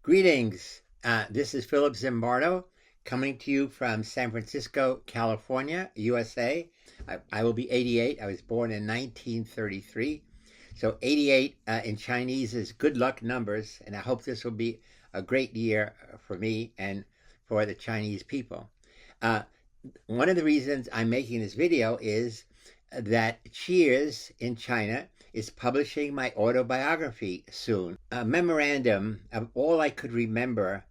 Greetings. This is Philip Zimbardo coming to you from San Francisco, California, USA. I will be 88. I was born in 1933. So 88 in Chinese is good luck numbers, and I hope this will be a great year for me and for the Chinese people. One of the reasons I'm making this video is that Cheers in China is publishing my autobiography soon. A memorandum of all I could remember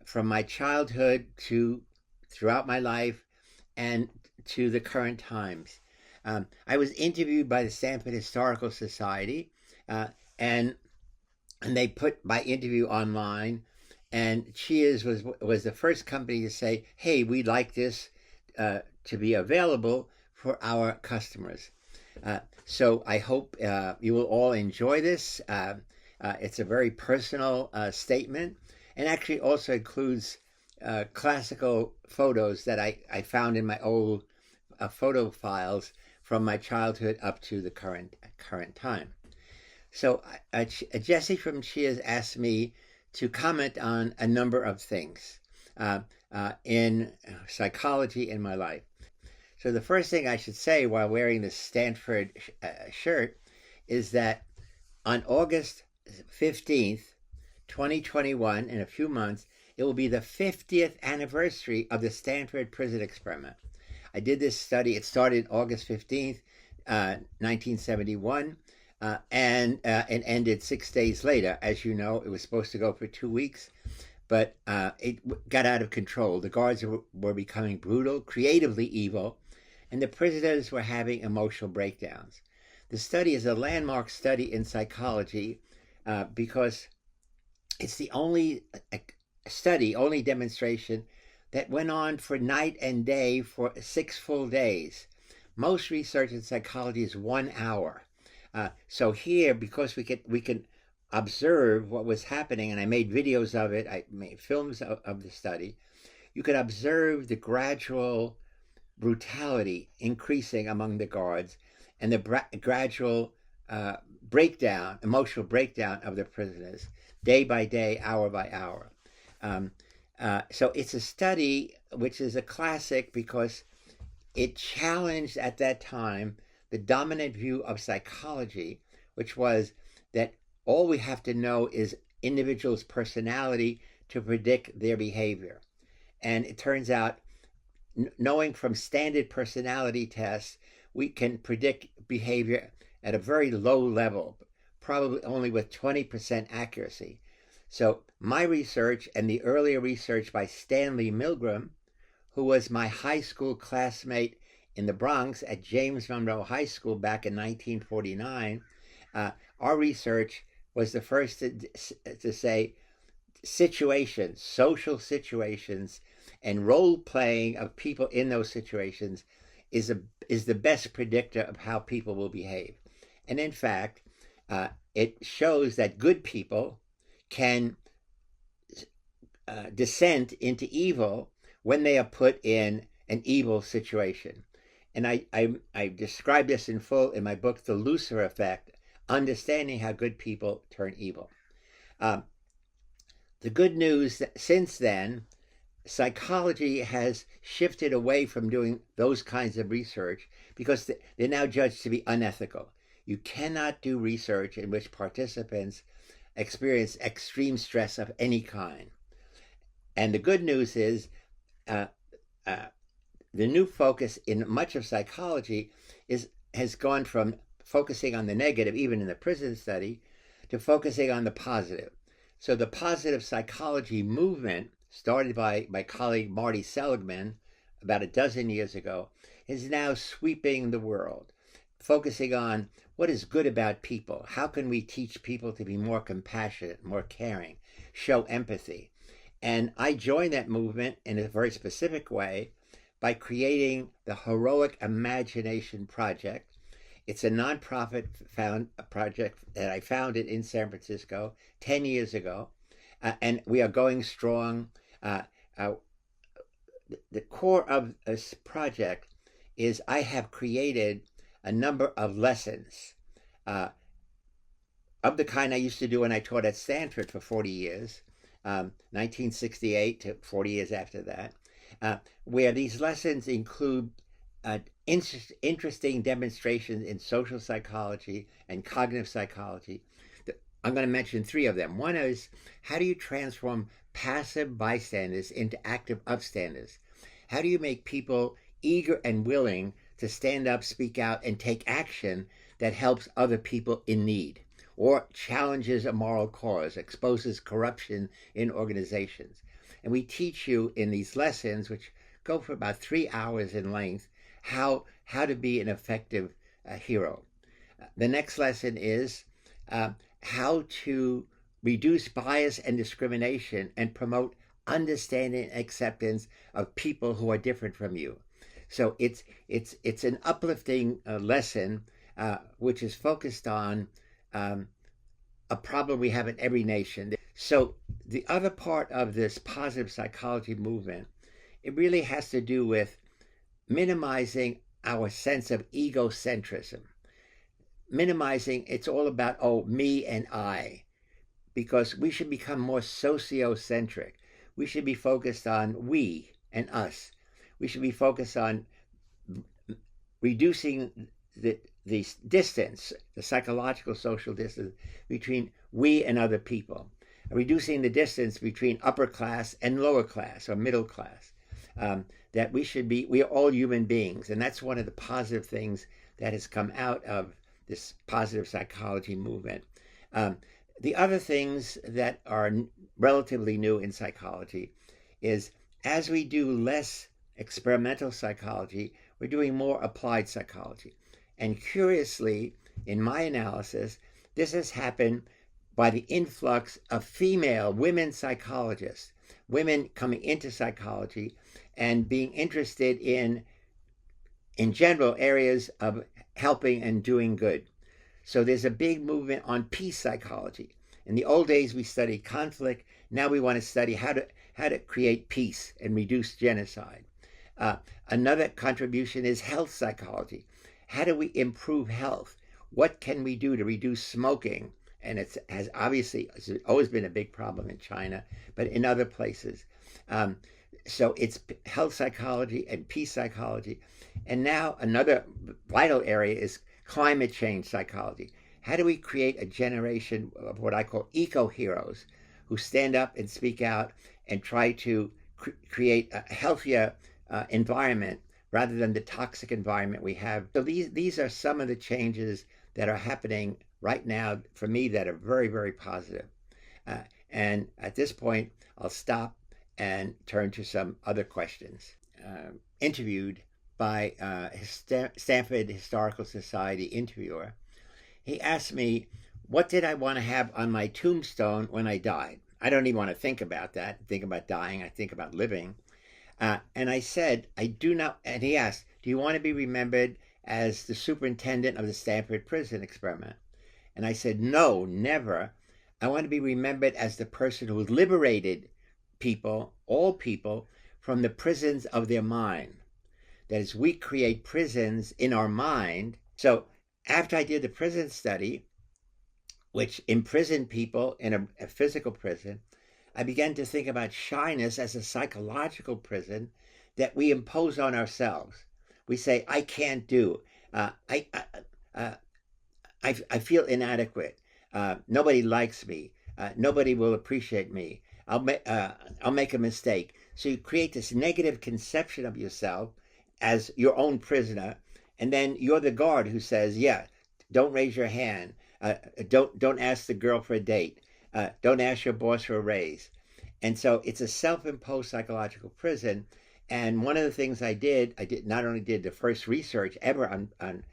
from my childhood to throughout my life and to the current times. I was interviewed by the Stanford Historical Society, and they put my interview online, and Cheers was the first company to say, hey, we'd like this to be available for our customers. So I hope you will all enjoy this. It's a very personal statement, and actually also includes classical photos that I found in my old photo files from my childhood up to the current time. So Jesse from Cheers asked me to comment on a number of things in psychology in my life. So the first thing I should say while wearing this Stanford shirt is that on August 15th, 2021, in a few months, it will be the 50th anniversary of the Stanford prison experiment. I did this study. It started August 15th, 1971, and it ended 6 days later. As you know, it was supposed to go for 2 weeks, but it got out of control. The guards were becoming brutal, creatively evil, and the prisoners were having emotional breakdowns. The study is a landmark study in psychology because it's the only study, only demonstration that went on for night and day for 6 full days. Most research in psychology is 1 hour. So here, because we can observe what was happening, and I made videos of it, I made films of the study, you could observe the gradual brutality increasing among the guards and the gradual breakdown, emotional breakdown of the prisoners, day by day, hour by hour. So it's a study which is a classic because it challenged at that time the dominant view of psychology, which was that all we have to know is individuals' personality to predict their behavior. And it turns out, knowing from standard personality tests, we can predict behavior at a very low level, probably only with 20% accuracy. So my research and the earlier research by Stanley Milgram, who was my high school classmate in the Bronx at James Monroe High School back in 1949, our research was the first to say situations, social situations, and role playing of people in those situations is the best predictor of how people will behave. And in fact, it shows that good people can descend into evil when they are put in an evil situation. And I describe this in full in my book, The Lucifer Effect, Understanding How Good People Turn Evil. The good news since then, psychology has shifted away from doing those kinds of research because they're now judged to be unethical. You cannot do research in which participants experience extreme stress of any kind. And the good news is the new focus in much of psychology has gone from focusing on the negative, even in the prison study, to focusing on the positive. So the positive psychology movement, started by my colleague Marty Seligman about a dozen years ago, is now sweeping the world, focusing on what is good about people. How can we teach people to be more compassionate, more caring, show empathy? And I joined that movement in a very specific way by creating the Heroic Imagination Project. It's a nonprofit project that I founded in San Francisco 10 years ago, and we are going strong. The core of this project is I have created a number of lessons of the kind I used to do when I taught at Stanford for 40 years, 1968 to 40 years after that, where these lessons include interesting demonstrations in social psychology and cognitive psychology. I'm going to mention three of them. One is, how do you transform passive bystanders into active upstanders? How do you make people eager and willing to stand up, speak out, and take action that helps other people in need, or challenges a moral cause, exposes corruption in organizations? And we teach you in these lessons, which go for about 3 hours in length, how to be an effective hero. The next lesson is how to reduce bias and discrimination and promote understanding and acceptance of people who are different from you. So it's an uplifting lesson which is focused on a problem we have in every nation. So the other part of this positive psychology movement, it really has to do with minimizing our sense of egocentrism. Minimizing, it's all about, oh, me and I, because we should become more sociocentric. We should be focused on we and us. We should be focused on reducing the distance, the psychological social distance between we and other people, reducing the distance between upper class and lower class or middle class. That we are all human beings, and that's one of the positive things that has come out of this positive psychology movement. The other things that are relatively new in psychology is, as we do less experimental psychology, we're doing more applied psychology. And curiously, in my analysis, this has happened by the influx of women psychologists, women coming into psychology and being interested in general areas of helping and doing good. So there's a big movement on peace psychology. In the old days, we studied conflict. Now we want to study how to create peace and reduce genocide. Another contribution is health psychology. How do we improve health? What can we do to reduce smoking? And it's always been a big problem in China, but in other places. So it's health psychology and peace psychology. And now another vital area is climate change psychology. How do we create a generation of what I call eco-heroes who stand up and speak out and try to create a healthier environment rather than the toxic environment we have? So these are some of the changes that are happening right now for me that are very, very positive. And at this point, I'll stop and turn to some other questions. Interviewed by Stanford Historical Society interviewer, he asked me, what did I want to have on my tombstone when I died? I don't even want to think about that, think about dying, I think about living. And I said, I do not, and he asked, do you want to be remembered as the superintendent of the Stanford prison experiment? And I said, no, never. I want to be remembered as the person who liberated people, all people, from the prisons of their mind. That is, we create prisons in our mind. So after I did the prison study, which imprisoned people in a physical prison, I began to think about shyness as a psychological prison that we impose on ourselves. We say, I can't do. I feel inadequate. Nobody likes me. Nobody will appreciate me. I'll make a mistake. So you create this negative conception of yourself as your own prisoner, and then you're the guard who says, yeah, don't raise your hand. Don't ask the girl for a date. Don't ask your boss for a raise. And so it's a self-imposed psychological prison. And one of the things I not only did the first research ever on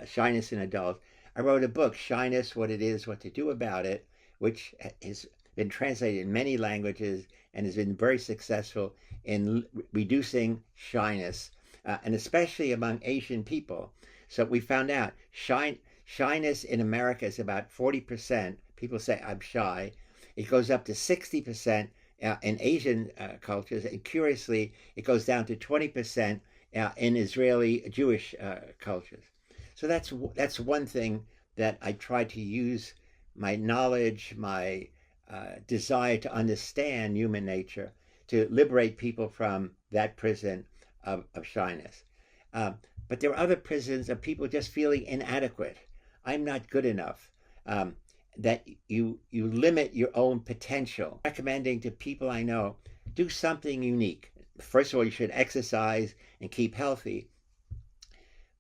shyness in adults, I wrote a book, Shyness, What It Is, What to Do About It, which has been translated in many languages and has been very successful in reducing shyness, and especially among Asian people. So we found out shyness in America is about 40%. People say, I'm shy. It goes up to 60% in Asian cultures, and curiously, it goes down to 20% in Israeli Jewish cultures. So that's one thing that I try to use my knowledge, my desire to understand human nature, to liberate people from that prison of shyness. But there are other prisons of people just feeling inadequate. I'm not good enough. That you limit your own potential. Recommending to people I know, do something unique. First of all, you should exercise and keep healthy.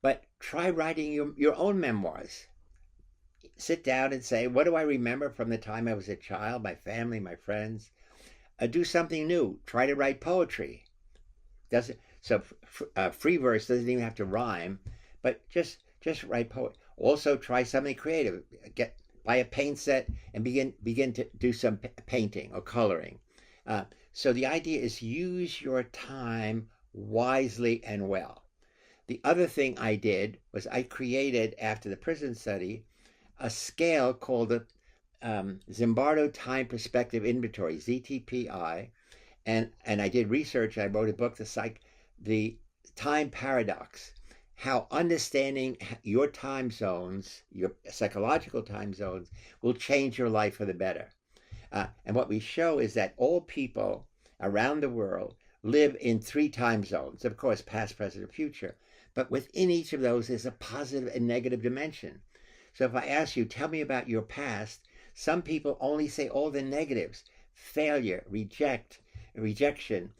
But try writing your own memoirs. Sit down and say, what do I remember from the time I was a child, my family, my friends? Do something new. Try to write poetry. Free verse doesn't even have to rhyme, but just write poetry. Also try something creative. Buy a paint set and begin to do some painting or coloring. So the idea is use your time wisely and well. The other thing I did was I created, after the prison study, a scale called the Zimbardo Time Perspective Inventory, ZTPI, and I did research. I wrote a book, the Time Paradox, how understanding your time zones, your psychological time zones, will change your life for the better. And what we show is that all people around the world live in 3 time zones, of course, past, present, and future. But within each of those is a positive and negative dimension. So if I ask you, tell me about your past, some people only say all the negatives: failure, rejection,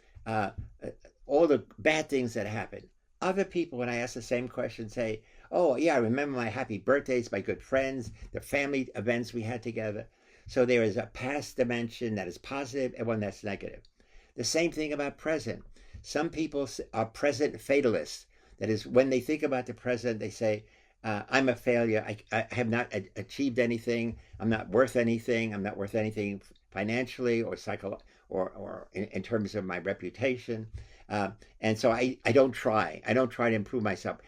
all the bad things that happen. Other people, when I ask the same question, say, oh, yeah, I remember my happy birthdays, my good friends, the family events we had together. So there is a past dimension that is positive and one that's negative. The same thing about present. Some people are present fatalists. That is, when they think about the present, they say, I'm a failure. I have not achieved anything. I'm not worth anything. I'm not worth anything financially or or in terms of my reputation. And so I don't try. I don't try to improve myself.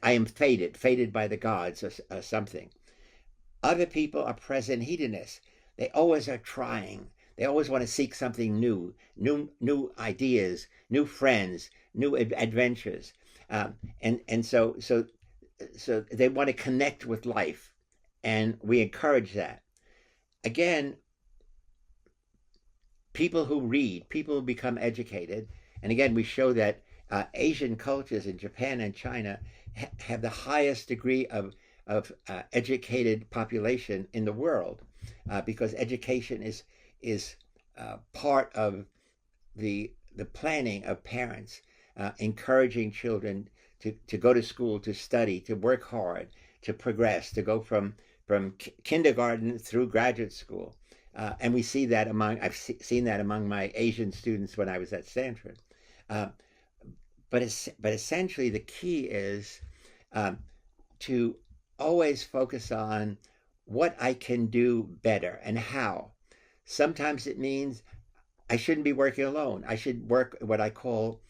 I am fated by the gods or something. Other people are present hedonists. They always are trying. They always want to seek something new ideas, new friends, new adventures. And so they want to connect with life, and we encourage that. Again, people who read, people who become educated, and again, we show that Asian cultures in Japan and China have the highest degree of educated population in the world, because education is part of the planning of parents, encouraging children to go to school, to study, to work hard, to progress, to go from kindergarten through graduate school. And we see that I've seen that among my Asian students when I was at Stanford. But essentially the key is to always focus on what I can do better and how. Sometimes it means I shouldn't be working alone. I should work what I call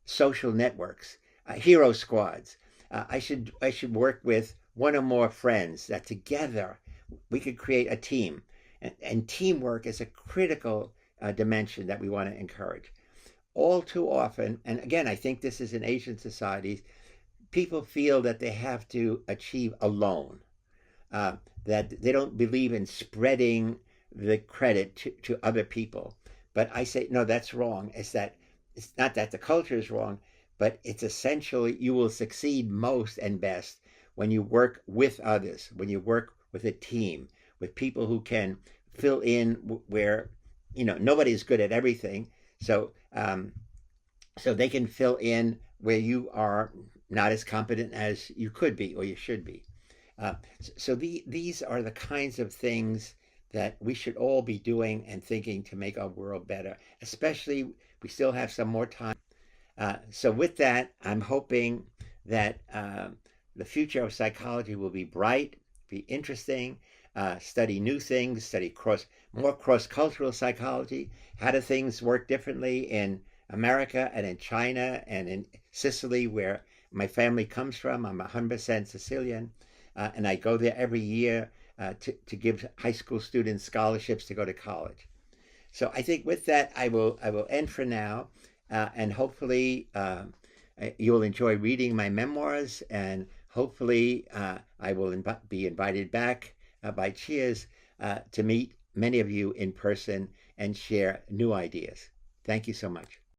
social networks, hero squads. I should work with one or more friends that together we could create a team. And teamwork is a critical dimension that we want to encourage. All too often, and again, I think this is in Asian societies, people feel that they have to achieve alone, that they don't believe in spreading the credit to other people. But I say, no, that's wrong. It's not that the culture is wrong, but it's essentially you will succeed most and best when you work with others, when you work with a team, with people who can fill in where, nobody's good at everything. So they can fill in where you are not as competent as you could be or you should be. So these are the kinds of things that we should all be doing and thinking to make our world better, especially we still have some more time. So with that, I'm hoping that the future of psychology will be bright, be interesting, study new things, study more cross-cultural psychology. How do things work differently in America and in China and in Sicily, where my family comes from? I'm 100% Sicilian, and I go there every year to give high school students scholarships to go to college. So I think with that, I will end for now, and hopefully you'll enjoy reading my memoirs, and hopefully I will be invited back by Cheers to meet many of you in person and share new ideas. Thank you so much.